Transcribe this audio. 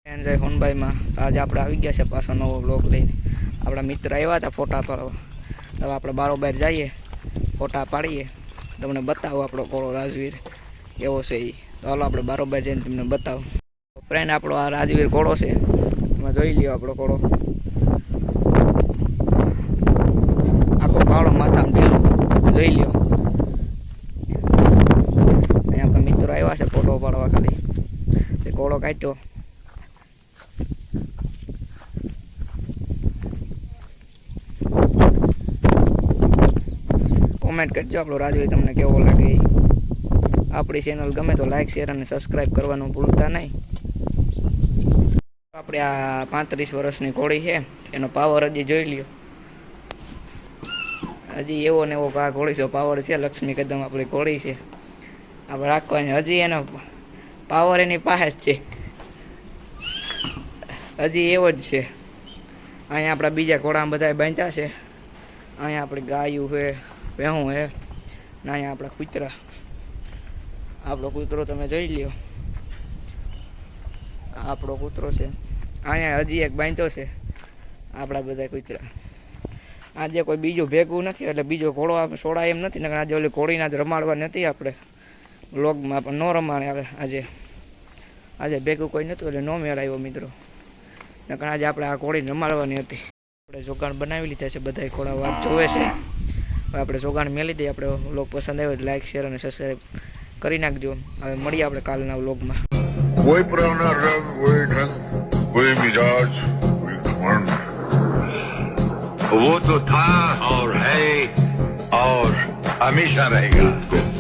જય હોનભાઈમાં આજે આપણે આવી ગયા છે પાછો નવો બ્લોગ લઈને. આપણા મિત્ર આવ્યા હતા ફોટા પાડવા. હવે આપણે બારોબાર જઈએ, ફોટા પાડીએ, તમને બતાવો આપણો કોળો રાજવીર કેવો છે એ. તો હાલો આપણે બારોબાર જઈને તમને બતાવો. ફ્રેન્ડ આપણો આ રાજવીર કોળો છે, એમાં જોઈ લ્યો આપણો કોળો આખો કાળો માથામાં બેલો જોઈ લ્યો. અહીંયા આપણા મિત્રો આવ્યા છે ફોટો પાડવા, ખાલી તે કોળો કાઢ્યો. કોમેન્ટ કરજો આપણો રાજવીર તમને કેવો લાગે. આપણી ચેનલ ગમે તો લાઈક શેર અને સબસ્ક્રાઈબ કરવાનું ભૂલતા નહીં. આપણે આ 35 વર્ષની કોળી છે, એનો પાવર હજી જોઈ લ્યો. હજી એવો ને એવો આ કોળી જો પાવર છે. લક્ષ્મી કદમ આપણી કોળી છે, આપણે રાખવાની. હજી એનો પાવર એની પાસે જ છે, હજી એવો જ છે. અહીંયા આપણા બીજા ઘોડા બધા બાંધ્યા છે. અહીંયા આપણી ગાયું છે, ભેહું હે, ને અહીંયા આપણા કૂતરા. આપણો કૂતરો તમે જોઈ લ્યો, આપણો કૂતરો છે. અહીંયા હજી એક બાંધ્યો છે. આપણા બધા કૂતરા. આજે કોઈ બીજું ભેગું નથી, એટલે બીજો ઘોડો આપણે છોડાય એમ નથી. નકર આજે ઓલી ઘોડીના જ રમાડવા નથી આપણે વ્લોગમાં, પણ ન રમાડે આજે ભેગું કોઈ નહોતું એટલે ન મેળ આવ્યો મિત્રો. નકર આજે આપણે આ ઘોડીને રમાડવાની હતી. આપણે જોગાણ બનાવી લીધા છે, બધા ઘોડા વાત જોવે છે. હવે આપણે જોગાણ મેલી દઈએ. આપણે વ્લોગ પસંદ આવ્યો તો લાઈક શેર અને સબસ્ક્રાઈબ કરી નાખજો. હવે મળીએ આપણે કાલના વ્લોગમાં. कोई पुराना रंग, कोई ढंग, कोई मिजाज, कोई घमंड, वो तो था और है और हमेशा रहेगा.